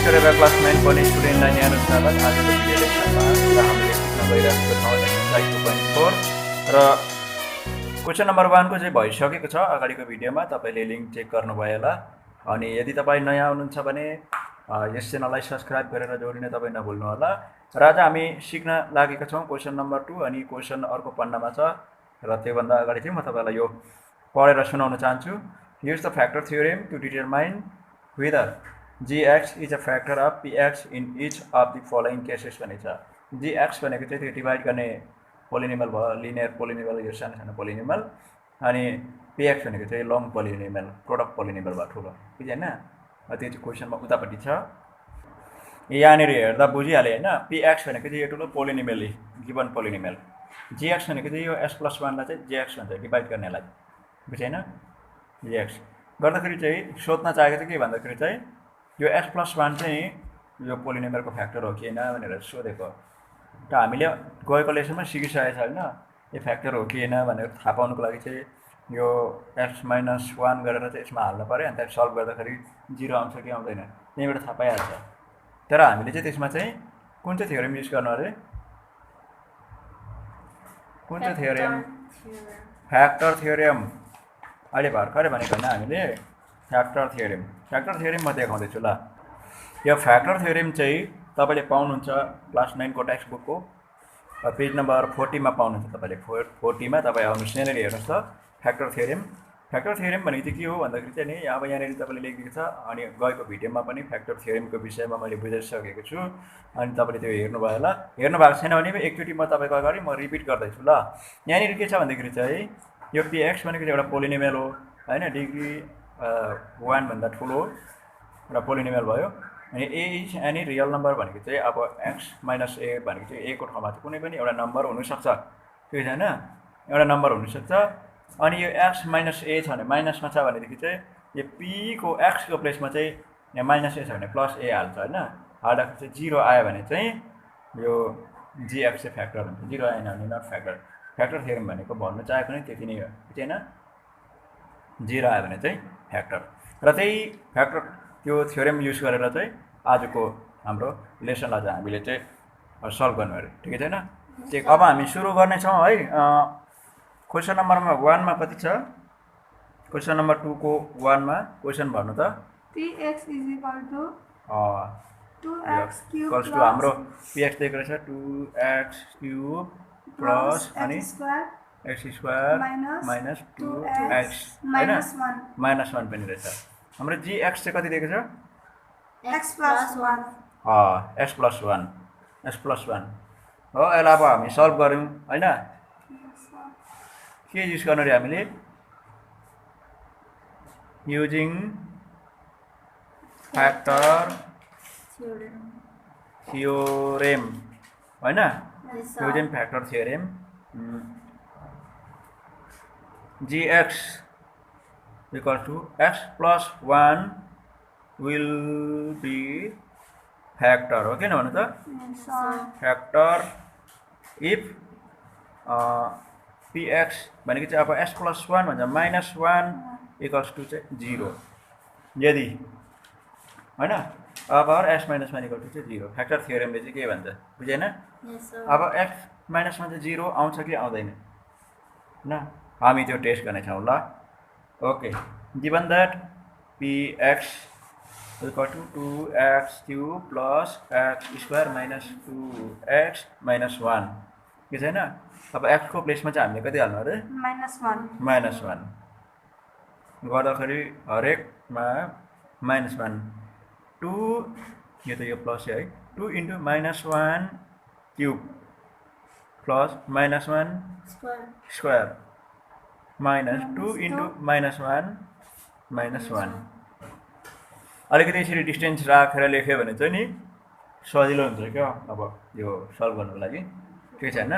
विशेष गरेर क्लास 9 पढ्ने स्टुडेन्टलाई न्यानो स्वागत। आजको भिडियो लेक्चरमा र हामीले सिक्न गइरहेको छौँ Ex2.4 र क्वेसन नम्बर 1 को चाहिँ भइसकेको छ अगाडिको भिडियोमा, तपाईले लिंक चेक गर्नुभयो होला। अनि यदि तपाई नयाँ हुनुहुन्छ भने यस च्यानललाई सब्स्क्राइब गरेर जोडिन तपाई नभुल्नु होला। र आज हामी सिक्न लागेका छौँ क्वेसन नम्बर 2 अनि क्वेसन अर्को पन्नामा छ र त्यो भन्दा अगाडि चाहिँ म तपाईलाई यो पढेर सुनाउन चाहन्छु। Use the factor theorem to determine whether gx is a factor of px in each of the following cases भनेछ। gx भनेको चाहिँ त्यो डिभाइड गर्ने पोलिनोमियल भयो, लिनियर पोलिनोमियल, यो सानो सानो पोलिनोमियल। अनि px भनेको चाहिँ लङ पोलिनोमियल, प्रोडक्ट पोलिनोमियल भयो ठुलो, बुझ्यो हैन। त्यो चाहिँ क्वेशनमा उतापट्टि छ, यहाँनिर हेर्दा बुझिहाले हैन। px भनेको चाहिँ यो ठुलो पोलिनोमियल, गिवन पोलिनोमियल। gx भनेको चाहिँ यो s+1 लाई चाहिँ gx भन्छ, डिभाइड गर्नेलाई, बुझ्यो हैन। gx गर्दाखेरि चाहिँ सोध्न चाहेको चाहिँ के भन्दाखेरि चाहिँ यो s+1 चाहिँ यो पोलिनोमियलको फ्याक्टर हो कि हैन भनेर सोधेको। र हामीले गएको लेसनमा सिकिसकेको छ हैन, यो फ्याक्टर हो कि हैन भनेर थाहा पाउनको लागि चाहिँ यो x-1 गरेर चाहिँ यसमा हाल्नु पर्यो। अनि त्यसलाई सल्भ गर्दाखेरि 0 आउँछ कि आउँदैन त्यहीबाट थाहा पाइहाल्छ। तर हामीले चाहिँ त्यसमा चाहिँ कुन चाहिँ थ्योरम युज गर्नु अरे? कुन चाहिँ थ्योरम? Factor theorem. अहिले भर्खरै भनेको हैन हामीले फ्याक्टर थ्योरम। फ्याक्टर थ्योरम म देखाउँदैछु ल। यो फ्याक्टर थ्योरम चाहिँ तपाईले पाउनुहुन्छ क्लास 9 को टेक्स्ट बुकको पेज नम्बर 40 मा पाउनुहुन्छ। तपाईले 40 मा तपाई आउनुस्, यहाँनिर हेर्नुस् त फ्याक्टर थ्योरम। फ्याक्टर थ्योरम भनेको चाहिँ के हो भन्दाखेरि चाहिँ नि अब यहाँनिर तपाईले लेखेको छ। अनि गएको भिडियोमा पनि फ्याक्टर थ्योरमको विषयमा मैले बुझाइसकेको छु, अनि तपाईले त्यो हेर्नुभयो होला। हेर्नु भएको छैन भने एकचोटि म तपाईको अगाडि म रिपिट गर्दैछु ल। यहाँनिर के छ भन्दाखेरि चाहिँ यो px भनेको चाहिँ एउटा पोलिनोमियल हो हैन, डिग्री 1 भन्दा ठुलो र पोलिनोमियल भयो। अनि a is any real number भनेको चाहिँ अब x - a भनेको चाहिँ a को ठाउँमा चाहिँ कुनै पनि एउटा नम्बर हुन सक्छ, त्यो हैन, एउटा नम्बर हुन सक्छ। अनि यो x - a छ भने माइनसमा छ भनेदेखि चाहिँ यो p को x को प्लेसमा चाहिँ यहाँ -a छ भने +a हाल्छ हैन। हाल्दाखेरि चाहिँ 0 आयो भने चाहिँ यो gx चाहिँ फ्याक्टर हुन्छ, 0 आएन भने नट फ्याक्टर। फ्याक्टर थ्योरम भनेको भन्नु चाहेको नै त्यति नै हो, बुझ्यैन। 0 आयो भने चाहिँ फ्याक्टर। र त्यही फ्याक्टर त्यो थ्योरम युज गरेर चाहिँ आजको हाम्रो लेसनलाई चाहिँ हामीले चाहिँ सल्भ गर्नु अरे, ठिकै छैन। अब हामी सुरु गर्ने छौं है। क्वेशन नम्बर 1 मा कति छ? क्वेशन नम्बर 2 को 1 मा क्वेशन भन्नु त। px = 2x cube equals to हाम्रो px दिएको रहेछ 2x³ प्लस अनि x² माइनस 2x हैन, -1 पनि रहेछ। हाम्रो gx चाहिँ कति दिएको छ? x+1 x+1 हो। यसलाई अब हामी सल्भ गर्यौं हैन। के युज गर्नु रे हामीले? युजिङ फ्याक्टर थ्योरम हैन, using factor theorem. gx = x+1 will be factor हो, किन भन्नु त? फ्याक्टर इफ px भनेको चाहिँ अब s+1 भन्छ -1 = चाहिँ 0 यदि हैन। अब s - 1 = चाहिँ 0। फ्याक्टर थ्योरमले चाहिँ के भन्छ बुझेन? अब x - 1 चाहिँ 0 आउँछ कि आउँदैन न, हामी त्यो टेस्ट गर्ने छौं ल। Okay, given that px = 2x³ plus x² minus 2x minus 1 के छैन। अब x को प्लेसमा चाहिँ हामीले कति हाल्नु अरे? -1 गर्दाखेरि हरेकमा -1 2 यो त यो प्लस है, 2 * -1³ प्लस -1 स्क्वायर माइनस 2 * -1 अलिकति यसरी डिस्टेन्स राखेर लेख्यो भने चाहिँ नि सजिलो हुन्छ क्या अब यो सल्भ गर्नको लागि, ठिक छैन।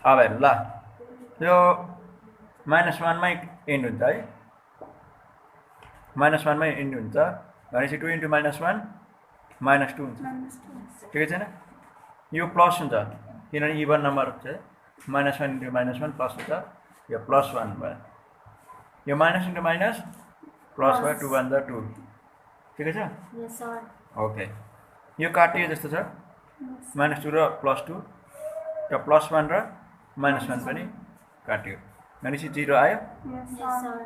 अब हेर्नु ल, यो -1 मै एन्ड हुन्छ है, -1 मै एन्ड हुन्छ भनेपछि 2 * -1 -2 हुन्छ, ठिकै छैन। यो प्लस हुन्छ किनभने इभन नम्बर हुन्छ, -1 * -1 प्लस हुन्छ, यो +1 भयो। यो माइनस * माइनस प्लस भयो, 2 * 2 ठिकै छ। ओके यो काटियो जस्तो छ -2 र +2 र +1 र -1 पनि काट्यो भनेपछि 0 आयो Yes, sir.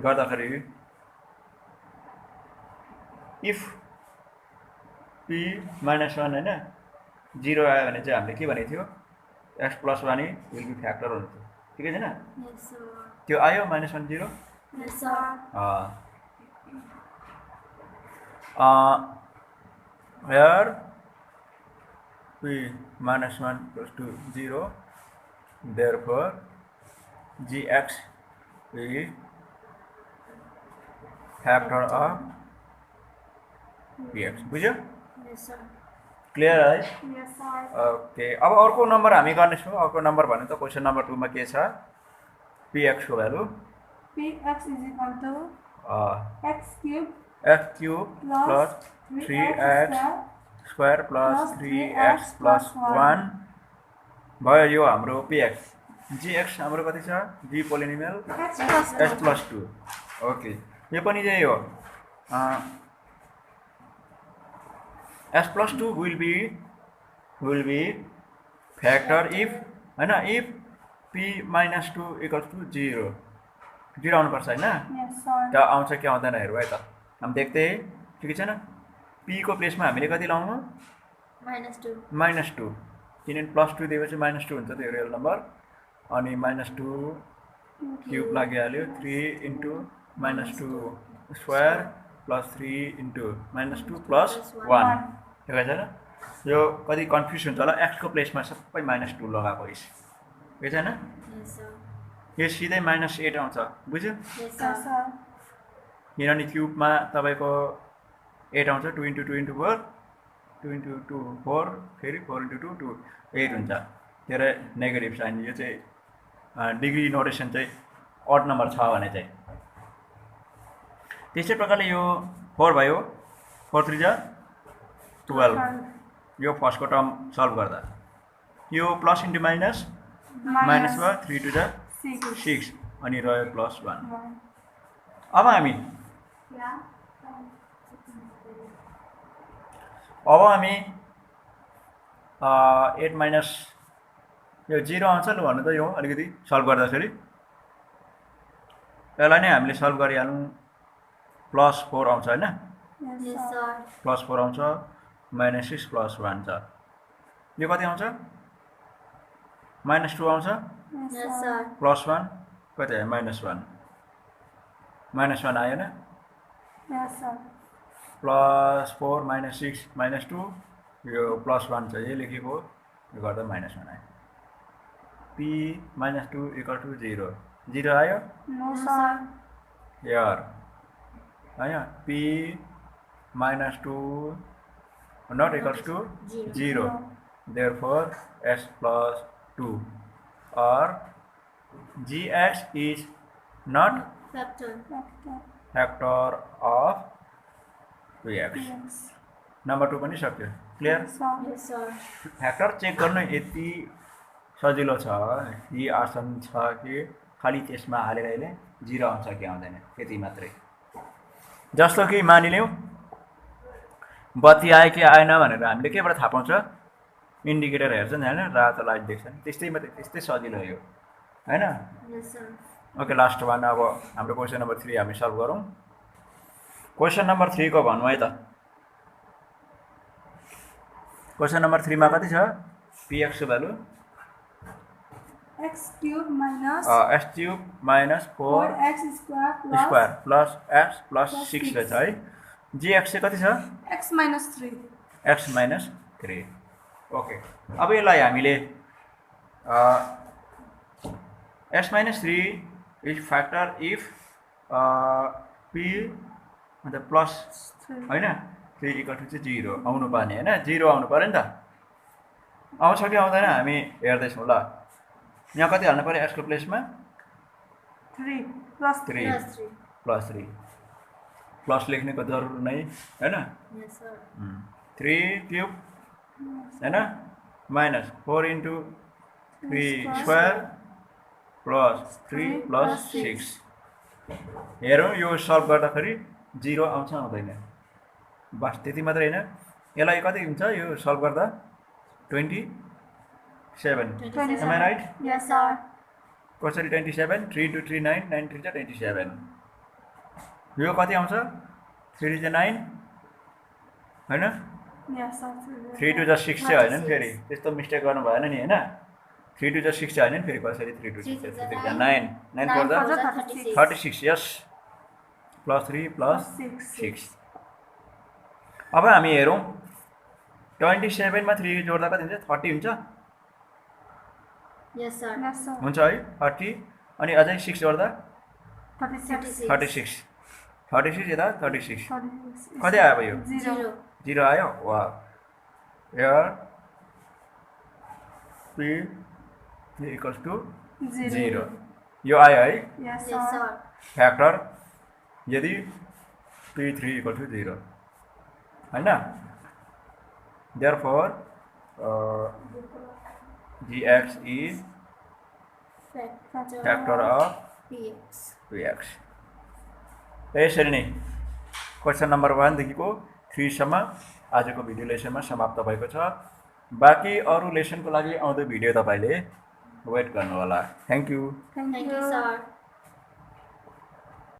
गर्दाखेरि इफ p -1 हैन 0 आयो भने चाहिँ हामीले के भनेको थियो x + 1 विल बी फ्याक्टर हुन्छ ठिकै छैन Yes, sir. त्यो आयो -1 0 Yes, sir. where p -1 = 0 therefore gx is factor of px बुझ्यो Yes, sir. क्लियर है Yes, sir. ओके अब अर्को नम्बर हामी गर्नेछौँ अर्को नम्बर भने त क्वेसन नम्बर 2 मा के छ px को value Px is equal to x cube x³ plus 3x square plus 3x plus 1 भयो यो हाम्रो px gx हाम्रो कति छ g पोलिनोमियल x+2 ओके यो पनि यही हो x+2 will be factor if हैन if p - 2 = 0 0 आउनु पर्छ हैन Yes, sir. त आउँछ कि आउँदैन हेरौँ है त हम देखते हैं ठिकै छैन p को प्लेसमा हामीले कति लाउनु -2. -2 किनभने +2 दिएपछि -2 हुन्छ त्यो रियल नम्बर अनि -2 क्यूब लागिहाल्यो 3 * -2 स्क्वायर प्लस 3 * -2 प्लस 1 ठिकै छैन यो कति कन्फ्युज हुन्छ होला x को प्लेसमा सबै -2 लगाएको इस ठिकै छैन Yes, sir. यो सिधै -8 आउँछ बुझ्यो Yes, Yes, sir. sir. किनभने क्यूबमा तपाईको 8 आउँछ 2 * 2 * 4 2 * 2 4 फेरि 4 * 2 2 8 हुन्छ त्यसले नेगेटिभ साइन यो चाहिँ डिग्री नोटेसन चाहिँ अड नम्बर छ भने चाहिँ त्यसै प्रकारले यो 4 भयो 4 3 जा 12 यो फर्स्टको टर्म सल्भ गर्दा यो प्लस इन्टु माइनस माइनस भयो 3 2 जा 6 अनि रह्यो +1 अब हामी अब हामी 8 माइनस यो 0 आउँछ ल भन्नु त यो अलिकति सल्भ गर्दाखेरि यसलाई नै हामीले सल्भ गरिहालौँ +4 आउँछ हैन Yes, sir. +4 आउँछ -6 +1 छ यो कति आउँछ -2 आउँछ Yes, sir. +1 कति आयो -1 -1 आयो न Yes, sir. +4 -6 -2 यो +1 छ यही लेखेको यो गर्दा -1 आयो p -2 = 0 0 आयो No, sir. यार आयो p -2 not equals to 0 therefore s plus 2 or gx is not Factor. factor of px Yes. Number 2 पनि सक्यो clear Sir. Yes, sir. Factor check गर्न यति सजिलो छ यी आसन छ कि खाली त्यसमा हालेर अहिले 0 आउँछ कि आउँदैन त्यति मात्रै जस्तो कि मानिलियौ बत्ती आयो कि आएन भनेर हामीले केबाट थाहा पाउँछ इन्डिकेटर हेर्छ नि हैन रातो लाइट देख्छ नि त्यस्तै मात्रै त्यस्तै सजिलो हो यो हैन Yes, sir. Okay last one अब हाम्रो क्वेसन नम्बर 3 हामी सल्भ गरौँ क्वेसन नम्बर 3 को भन्नु है त क्वेसन नम्बर 3 मा कति छ px को value X cube minus x³ minus 4 4x square plus square plus x plus 6 रहेछ है gx चाहिँ कति छ x minus 3. x minus 3 okay अब यसलाई हामीले x minus 3 is factor if p मतलब प्लस 3. हैन 3 = 0 आउनु पर्ने हैन 0 आउनु पर्यो नि त आउँछ कि आउँदैन हामी हेर्दैछौँ ल यहाँ कति हाल्नु पर्यो x को प्लेसमा 3 plus 3 Plus 3. प्लस 3 प्लस लेख्नेको जरुर नै हैन Yes, sir. 3 क्यूब हैन माइनस 4 * 3 स्क्वायर प्लस 3 प्लस 6 हेरौँ यो सल्भ गर्दाखेरि 0 आउँछ आउँदैन बस त्यति मात्रै होइन यसलाई कति हुन्छ यो सल्भ गर्दा 27 am I right Yes, sir. कसरी 27 3 2 3 9 9 3 27 यो कति आउँछ 3 9 हैन Yes, sir. 3 2 6 चाहिँ हैन नि फेरि त्यस्तो मिस्टेक गर्नु भएन नि हैन 3 2 6 चाहिँ हैन नि फेरि कसरी 3 2 6 9 9 4 36 यस प्लस 3 प्लस 6 अब हामी हेरौँ 27 मा 3 जोड्दा कति हुन्छ 30 हुन्छ Yes, sir. Yes, sir. हुन्छ है 30 अनि अझै 6 जोड्दा 36. 36 36 यता 36 36. कति आयो अब यो 0. 0 आयो वा here p equals to 0 यो आयो है Yes, Yes, sir. sir. Factor यदि p3 equal to 0 हैन therefore gx is factor of PX. px यसरी नै क्वेसन नम्बर 1 देखिको 3 सम्म आजको भिडियो लेसनमा समाप्त भएको छ बाँकी अरु लेसनको लागि आउँदो भिडियो तपाईले वेट गर्नु होला thank you Thank you, sir.